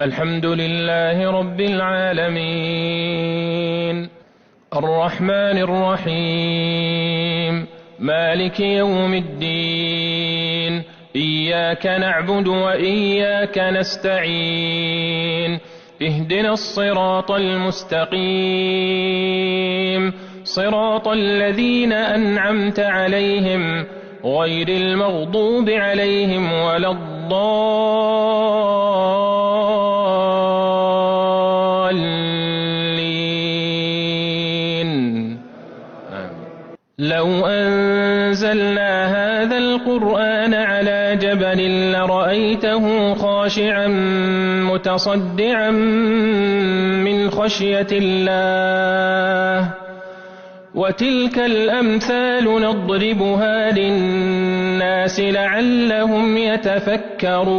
الحمد لله رب العالمين الرحمن الرحيم مالك يوم الدين إياك نعبد وإياك نستعين اهدنا الصراط المستقيم صراط الذين أنعمت عليهم غير المغضوب عليهم ولا الضالين. لو أنزلنا هذا القرآن على جبل لرأيته خاشعا متصدعا من خشية الله وتلك الأمثال نضربها للناس لعلهم يتفكرون.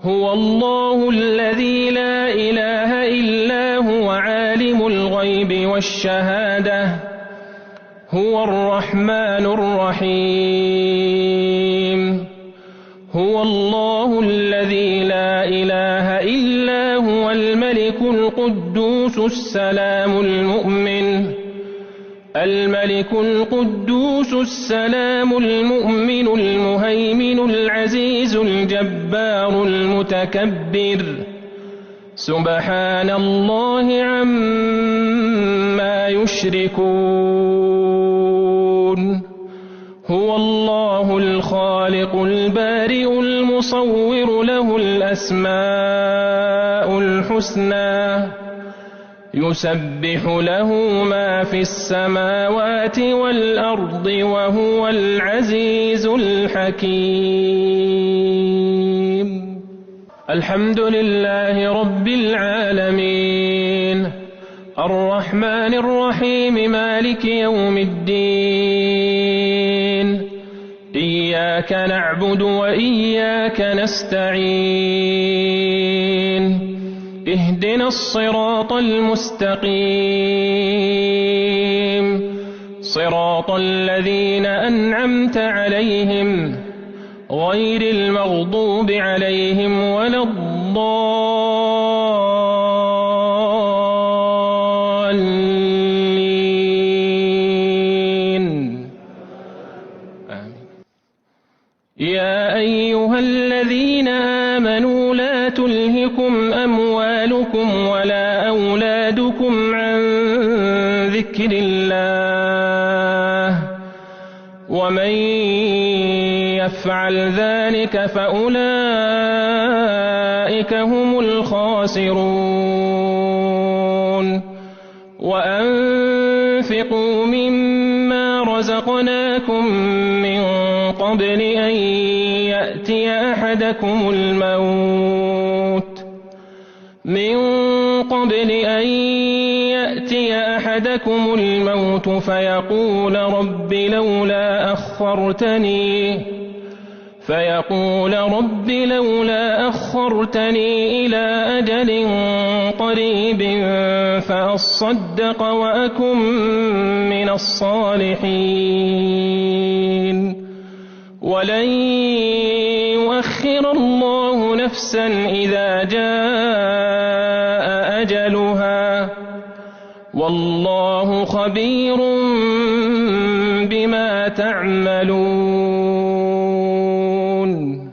هو الله الذي لا إله إلا هو عالم الغيب والشهادة هو الرحمن الرحيم. هو الله الذي لا إله إلا هو الملك القدوس السلام المؤمن المهيمن العزيز الجبار المتكبر سبحان الله عما يشركون. هو الله الخالق البارئ المصور له الأسماء الحسنى يسبح له ما في السماوات والأرض وهو العزيز الحكيم. الحمد لله رب العالمين الرحمن الرحيم مالك يوم الدين إياك نعبد وإياك نستعين اهدنا الصراط المستقيم صراط الذين أنعمت عليهم غير المغضوب عليهم ولا الضالين. آمين. يا أيها الذين آمنوا لا تلهكم أموالكم ولا أولادكم عن ذكر الله ومن يفعل ذلك فأولئك هم الخاسرون. وأنفقوا مما رزقناكم من قبل أن يأتي أحدكم الموت فيقول رب لولا أخرتني إلى أجل قريب فأصدق وأكن من الصالحين. ولن يؤخر الله نفسا إذا جاء أجلها والله خبير بما تعملون.